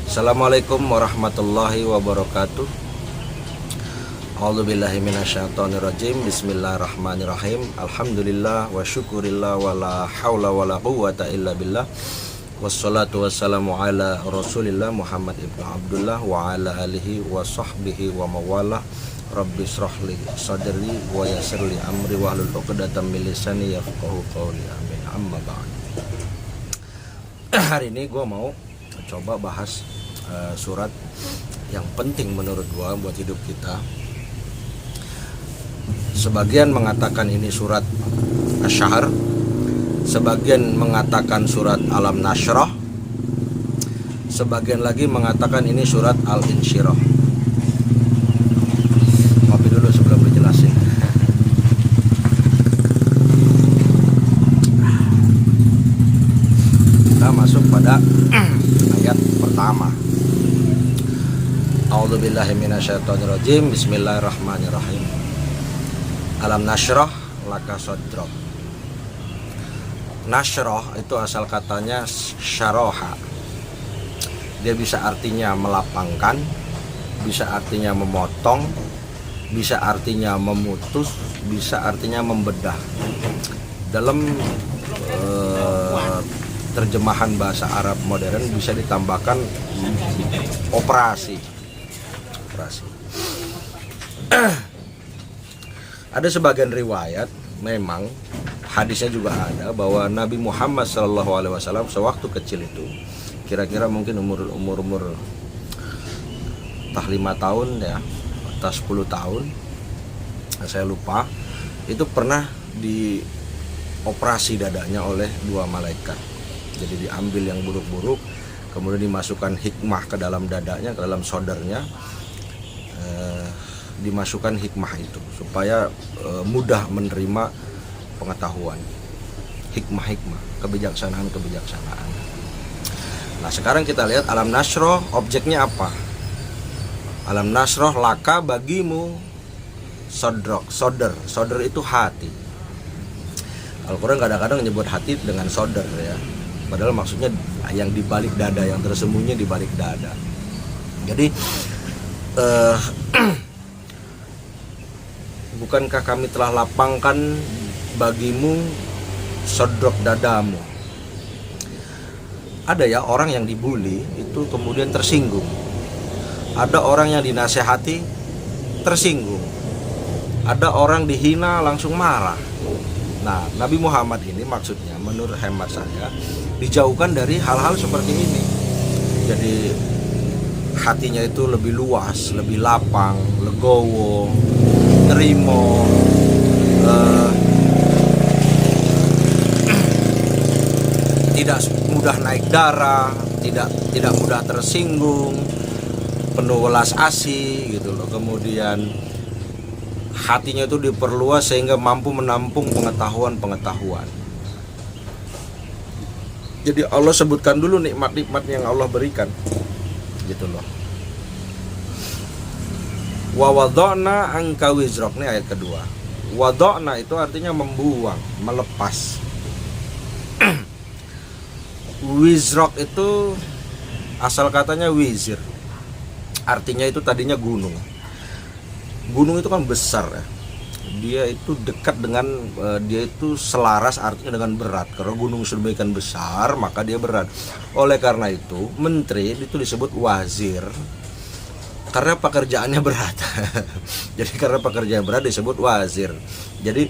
Assalamualaikum warahmatullahi wabarakatuh. A'udzubillahi minasyaitonirrajim. Bismillahirrahmanirrahim. Alhamdulillah wa syukurillah wa la haula wa la quwwata illa billah. Wassalatu wassalamu ala Rasulillah Muhammad ibn Abdullah wa ala alihi wa sahbihi wa mawala. Rabbi shrahli sadri wa yassirli amri wa hlul 'uqdatam min lisani yafqahu qawli. Amin. Amma ba'd. Hari ini gue mau coba bahas surat yang penting menurut gue buat hidup kita. Sebagian mengatakan ini surat Asy-Syahr, sebagian mengatakan surat Alam Nashrah, sebagian lagi mengatakan ini surat Al-Insyirah. Ngopi dulu sebelum dijelasin. Kita masuk pada ayat pertama. A'udzubillahi minasyaitonirrajim. Bismillahirrahmanirrahim. Alam nashrah laka sadrak. Nashrah itu asal katanya syaraha. Dia bisa artinya melapangkan, bisa artinya memotong, bisa artinya memutus, bisa artinya membedah. Dalam terjemahan bahasa Arab modern bisa ditambahkan operasi. Ada sebagian riwayat, memang hadisnya juga ada, bahwa Nabi Muhammad SAW sewaktu kecil itu, kira-kira mungkin umur entah 5 tahun ya, entah 10 tahun, saya lupa, itu pernah dioperasi dadanya oleh 2 malaikat. Jadi diambil yang buruk-buruk, kemudian dimasukkan hikmah ke dalam dadanya, ke dalam soldernya, dimasukkan hikmah itu supaya mudah menerima pengetahuan, hikmah, kebijaksanaan. Nah, sekarang kita lihat alam nasroh, objeknya apa? Alam nasroh laka bagimu soder itu hati. Al-Quran kadang-kadang menyebut hati dengan soder ya, padahal maksudnya yang di balik dada, yang tersembunyi di balik dada. Jadi bukankah kami telah lapangkan bagimu sodrok dadamu? Ada ya orang yang dibully itu kemudian tersinggung. Ada orang yang dinasehati tersinggung. Ada orang dihina langsung marah. Nah, Nabi Muhammad ini maksudnya menurut hemat saya dijauhkan dari hal-hal seperti ini. Jadi hatinya itu lebih luas, lebih lapang, legowo, terimo, tidak mudah naik darah, tidak mudah tersinggung, penuh welas asih gitu loh. Kemudian hatinya itu diperluas sehingga mampu menampung pengetahuan. Jadi Allah sebutkan dulu nikmat-nikmat yang Allah berikan gitu loh. Wa wada'na anka wizrak, ini ayat kedua. Wada'na itu artinya membuang, melepas. Wizrak itu asal katanya wizir, artinya itu tadinya gunung. Gunung itu kan besar ya. Dia itu dekat dengan dia itu selaras artinya dengan berat. Karena gunung sedemikian besar maka dia berat. Oleh karena itu menteri itu disebut wazir karena pekerjaannya berat. Jadi karena pekerjaan berat disebut wazir. Jadi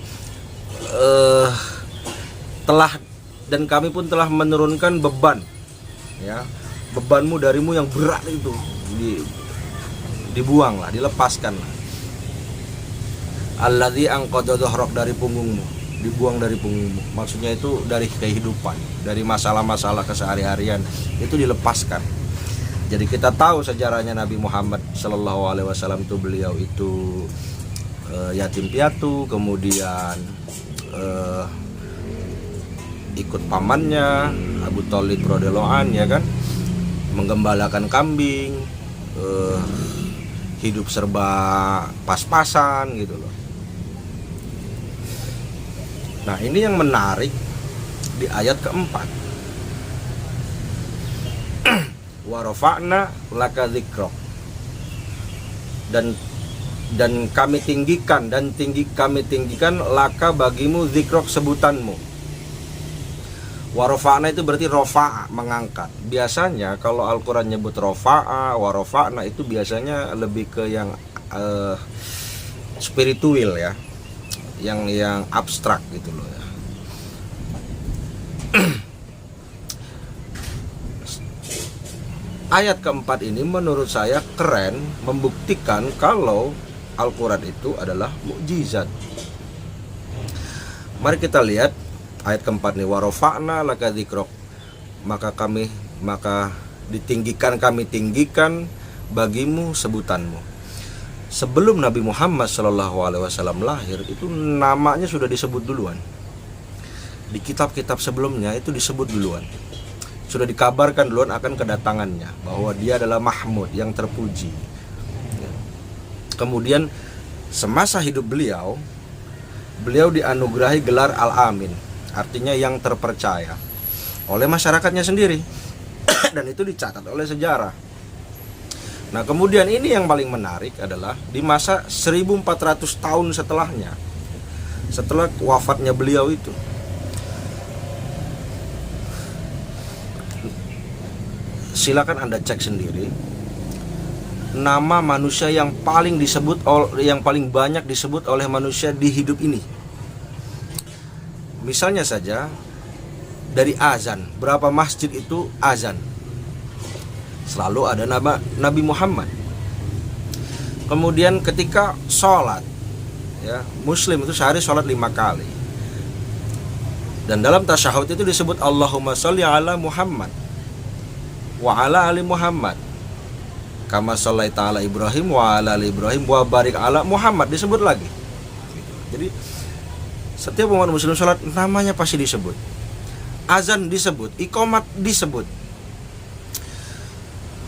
dan kami pun telah menurunkan beban ya, bebanmu darimu yang berat itu dibuanglah, dilepaskanlah. Alladzi anqadha dhahrak, dari punggungmu, dibuang dari punggungmu. Maksudnya itu dari kehidupan, dari masalah-masalah kesehari-harian itu dilepaskan. Jadi kita tahu sejarahnya Nabi Muhammad Sallallahu Alaihi Wasallam itu, beliau itu yatim piatu, kemudian ikut pamannya Abu Thalib radhiyallahu an ya kan, menggembalakan kambing, hidup serba pas-pasan gitu loh. Nah, ini yang menarik di ayat keempat. wa rafa'na laka dzikrok, dan kami tinggikan kami tinggikan laka bagimu dzikrok sebutanmu. Wa rafa'na itu berarti rafa'a, mengangkat. Biasanya kalau Al-Qur'an nyebut rafa'a wa rafa'na itu biasanya lebih ke yang spiritual ya, yang abstrak gitu loh ya. Ayat keempat ini menurut saya keren, membuktikan kalau Al-Quran itu adalah mukjizat. Mari kita lihat ayat keempat nih, warofa'na laka dzikrok, maka ditinggikan kami tinggikan bagimu sebutanmu. Sebelum Nabi Muhammad SAW lahir itu namanya sudah disebut duluan. Di kitab-kitab sebelumnya itu disebut duluan. Sudah dikabarkan duluan akan kedatangannya, bahwa dia adalah Mahmud, yang terpuji. Kemudian semasa hidup beliau dianugerahi gelar Al-Amin, artinya yang terpercaya, oleh masyarakatnya sendiri. Dan itu dicatat oleh sejarah. Nah kemudian ini yang paling menarik adalah di masa 1400 tahun setelahnya, setelah wafatnya beliau itu, silakan Anda cek sendiri nama manusia yang paling banyak disebut oleh manusia di hidup ini. Misalnya saja dari azan, berapa masjid itu azan? Selalu ada nama Nabi Muhammad. Kemudian ketika sholat ya, Muslim itu sehari sholat 5 kali. Dan dalam tasyahud itu disebut Allahumma sholli ala Muhammad wa ala ali Muhammad kama shallaita ala Ibrahim wa ala ali Ibrahim wa barik ala Muhammad, disebut lagi. Jadi setiap umat muslim sholat namanya pasti disebut, azan disebut, iqamat disebut.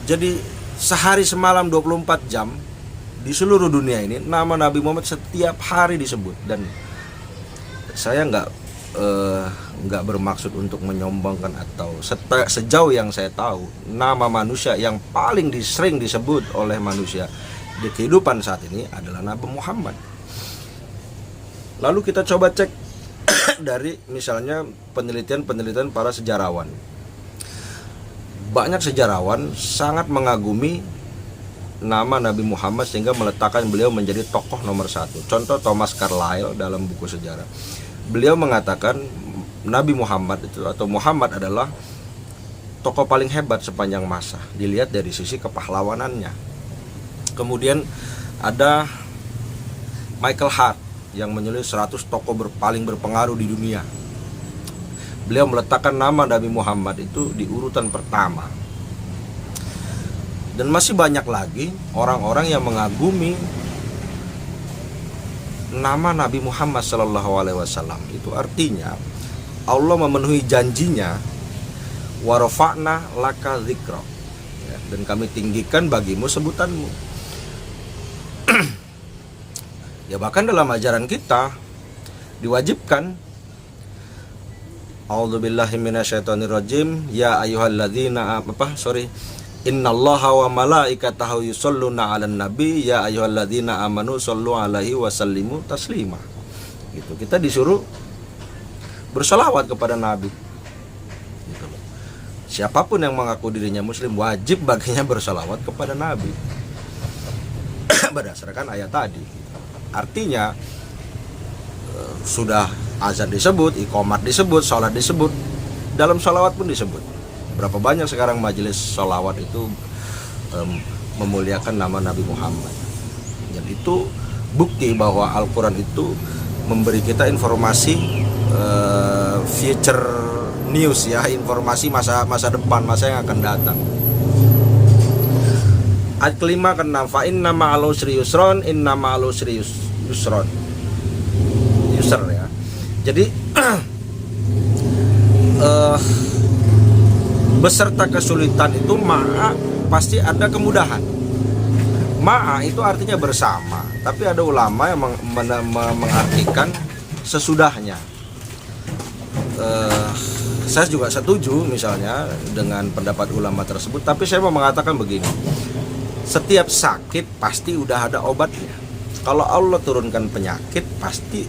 Jadi sehari semalam 24 jam di seluruh dunia ini nama Nabi Muhammad setiap hari disebut. Dan saya nggak bermaksud untuk menyombongkan, atau sejauh yang saya tahu nama manusia yang paling sering disebut oleh manusia di kehidupan saat ini adalah Nabi Muhammad. Lalu kita coba cek dari misalnya penelitian para sejarawan. Banyak sejarawan sangat mengagumi nama Nabi Muhammad sehingga meletakkan beliau menjadi tokoh nomor 1. Contoh Thomas Carlyle dalam buku sejarah, beliau mengatakan Nabi Muhammad itu, atau Muhammad, adalah tokoh paling hebat sepanjang masa dilihat dari sisi kepahlawanannya. Kemudian ada Michael Hart yang menulis 100 tokoh paling berpengaruh di dunia. Beliau meletakkan nama Nabi Muhammad itu di urutan pertama. Dan masih banyak lagi orang-orang yang mengagumi nama Nabi Muhammad SAW. Itu artinya Allah memenuhi janjinya, warafa'na laka dzikrok, ya, dan kami tinggikan bagimu sebutanmu. Ya bahkan dalam ajaran kita diwajibkan, a'udzubillahi minasyaitonirrajim, ya ayyuhalladzina innallaha wa malaikatahu yusholluna 'alan nabi ya ayyuhalladzina amanu shollu 'alaihi wa sallimu taslima. Gitu. Kita disuruh bersolawat kepada Nabi. Gitu. Siapapun yang mengaku dirinya muslim wajib baginya bersolawat kepada Nabi. Berdasarkan ayat tadi. Artinya sudah azan disebut, iqamat disebut, sholat disebut, dalam sholawat pun disebut. Berapa banyak sekarang majelis sholawat itu memuliakan nama Nabi Muhammad. Dan itu bukti bahwa Al-Quran itu memberi kita informasi future news ya, informasi masa depan, masa yang akan datang. Ayat kelima ke-6, fa inna ma'al usri yusron, inna ma'al usri yusron. Yusr ya. Jadi beserta kesulitan itu ma'a pasti ada kemudahan. Ma'a itu artinya bersama, tapi ada ulama yang mengartikan sesudahnya. saya juga setuju misalnya dengan pendapat ulama tersebut, tapi saya mau mengatakan begini, setiap sakit pasti udah ada obatnya. Kalau Allah turunkan penyakit, pasti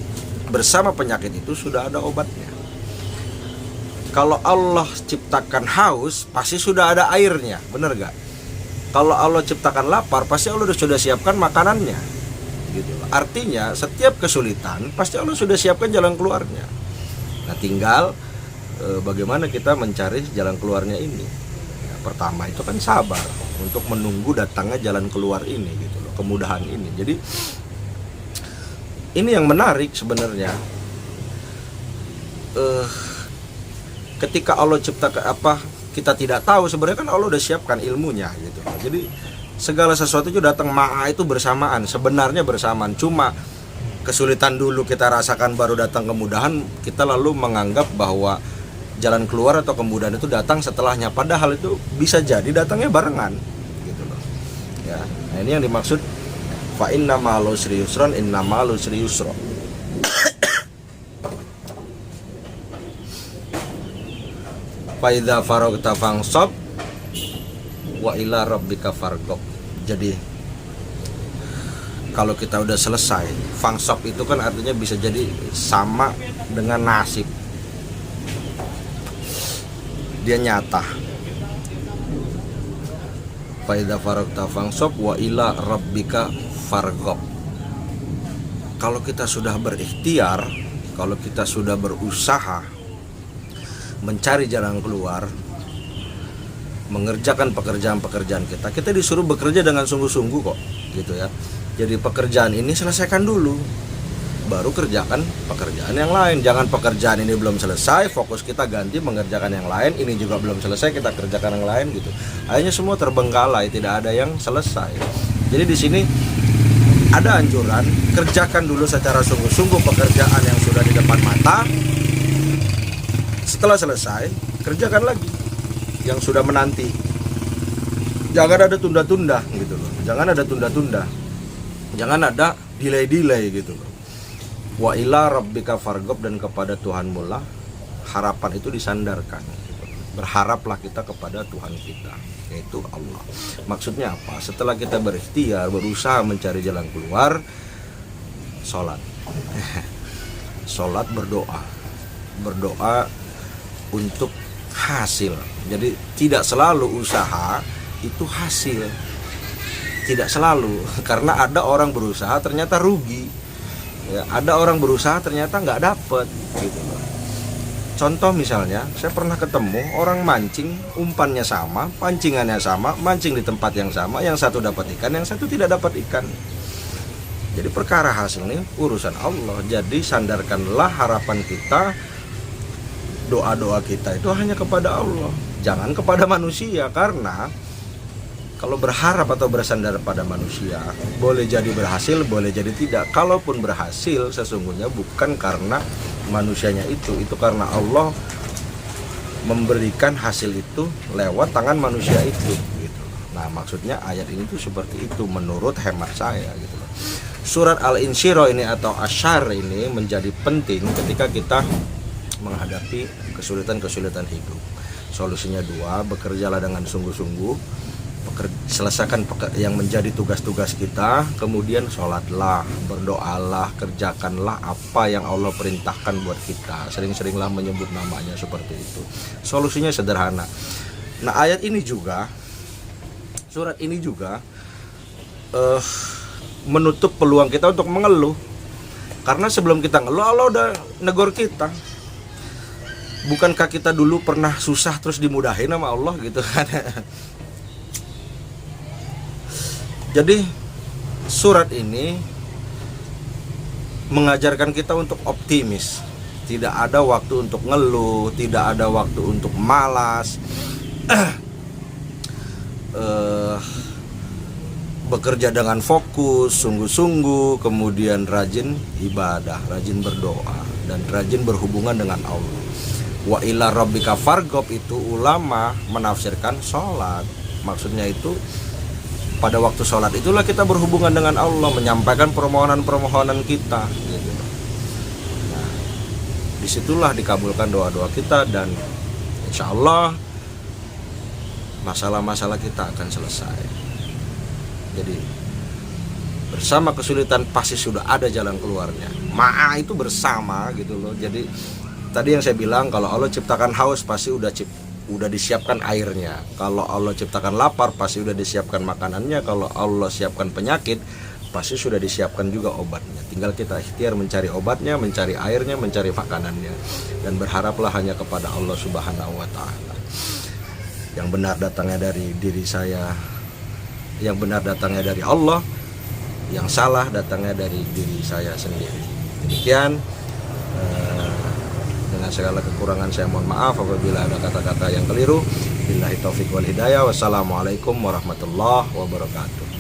bersama penyakit itu sudah ada obatnya. Kalau Allah ciptakan haus, pasti sudah ada airnya, bener gak? Kalau Allah ciptakan lapar, pasti Allah sudah siapkan makanannya, gitu. Artinya setiap kesulitan pasti Allah sudah siapkan jalan keluarnya. Nah, tinggal bagaimana kita mencari jalan keluarnya ini. Nah, pertama itu kan sabar untuk menunggu datangnya jalan keluar ini, gitu loh, kemudahan ini. Jadi ini yang menarik sebenarnya. Ketika Allah ciptakan kita tidak tahu, sebenarnya kan Allah udah siapkan ilmunya, gitu. Jadi segala sesuatu itu datang ma'a itu bersamaan, sebenarnya bersamaan. Cuma kesulitan dulu kita rasakan baru datang kemudahan, kita lalu menganggap bahwa jalan keluar atau kemudahan itu datang setelahnya, padahal itu bisa jadi datangnya barengan, gitu loh. Ya, nah ini yang dimaksud fa inna ma'al usri yusran, inna ma'al usri yusra. Fa idza faragta fansab wa ila rabbika farghab. Jadi kalau kita udah selesai, fangsab itu kan artinya bisa jadi sama dengan nasib. Dia nyata. Fa idza faragta fansab wa ila rabbika farghab. Kalau kita sudah berikhtiar, kalau kita sudah berusaha mencari jalan keluar, mengerjakan pekerjaan-pekerjaan kita disuruh bekerja dengan sungguh-sungguh kok, gitu ya. Jadi pekerjaan ini selesaikan dulu, baru kerjakan pekerjaan yang lain. Jangan pekerjaan ini belum selesai, fokus kita ganti mengerjakan yang lain, ini juga belum selesai, kita kerjakan yang lain, gitu. Akhirnya semua terbengkalai, tidak ada yang selesai. Jadi di sini ada anjuran, kerjakan dulu secara sungguh-sungguh pekerjaan yang sudah di depan mata. Setelah selesai, kerjakan lagi yang sudah menanti. Jangan ada tunda-tunda, gitu loh. Jangan ada tunda-tunda. Jangan ada delay-delay, gitu loh. Wa ila rabbika farghab, dan kepada Tuhanmu lah harapan itu disandarkan. Berharaplah kita kepada Tuhan kita, yaitu Allah. Maksudnya apa? Setelah kita berikhtiar, berusaha mencari jalan keluar, sholat. Sholat, berdoa untuk hasil. Jadi tidak selalu usaha itu hasil, tidak selalu, karena ada orang berusaha ternyata rugi, ya, ada orang berusaha ternyata nggak dapet, gitu. Contoh misalnya, saya pernah ketemu orang mancing, umpannya sama, pancingannya sama, mancing di tempat yang sama, yang satu dapat ikan, yang satu tidak dapat ikan. Jadi perkara hasil ini urusan Allah. Jadi sandarkanlah harapan kita, doa-doa kita itu hanya kepada Allah, jangan kepada manusia. Karena kalau berharap atau bersandar pada manusia, boleh jadi berhasil, boleh jadi tidak. Kalaupun berhasil, sesungguhnya bukan karena manusianya itu karena Allah memberikan hasil itu lewat tangan manusia itu, gitu. Nah, maksudnya ayat ini tuh seperti itu menurut hemat saya, gitu. Surat Al-Insyirah ini atau Asyar ini menjadi penting ketika kita menghadapi kesulitan-kesulitan hidup. Solusinya dua, bekerjalah dengan sungguh-sungguh, selesaikan yang menjadi tugas-tugas kita, kemudian sholatlah, berdoalah, kerjakanlah apa yang Allah perintahkan buat kita, sering-seringlah menyebut namanya, seperti itu. Solusinya sederhana. Nah, ayat ini juga, surat ini juga menutup peluang kita untuk mengeluh. Karena sebelum kita ngeluh, Allah udah negor kita. Bukankah kita dulu pernah susah terus dimudahin sama Allah, gitu kan? Jadi surat ini mengajarkan kita untuk optimis. Tidak ada waktu untuk ngeluh, tidak ada waktu untuk malas. Bekerja dengan fokus, sungguh-sungguh, kemudian rajin ibadah, rajin berdoa, dan rajin berhubungan dengan Allah. Wa ila rabbika farghab itu ulama menafsirkan sholat. Maksudnya itu pada waktu sholat itulah kita berhubungan dengan Allah, menyampaikan permohonan-permohonan kita, gitu. Nah, disitulah dikabulkan doa-doa kita, dan insya Allah masalah-masalah kita akan selesai. Jadi bersama kesulitan pasti sudah ada jalan keluarnya. Ma'a itu bersama gitu loh. Jadi tadi yang saya bilang, kalau Allah ciptakan haus pasti udah disiapkan airnya. Kalau Allah ciptakan lapar pasti udah disiapkan makanannya. Kalau Allah siapkan penyakit pasti sudah disiapkan juga obatnya. Tinggal kita ikhtiar mencari obatnya, mencari airnya, mencari makanannya, dan berharaplah hanya kepada Allah Subhanahu wa Ta'ala. Yang benar datangnya dari diri saya, yang benar datangnya dari Allah, yang salah datangnya dari diri saya sendiri. Demikian, dengan segala kekurangan saya mohon maaf apabila ada kata-kata yang keliru. Billahi taufik wal hidayah. Wassalamualaikum warahmatullahi wabarakatuh.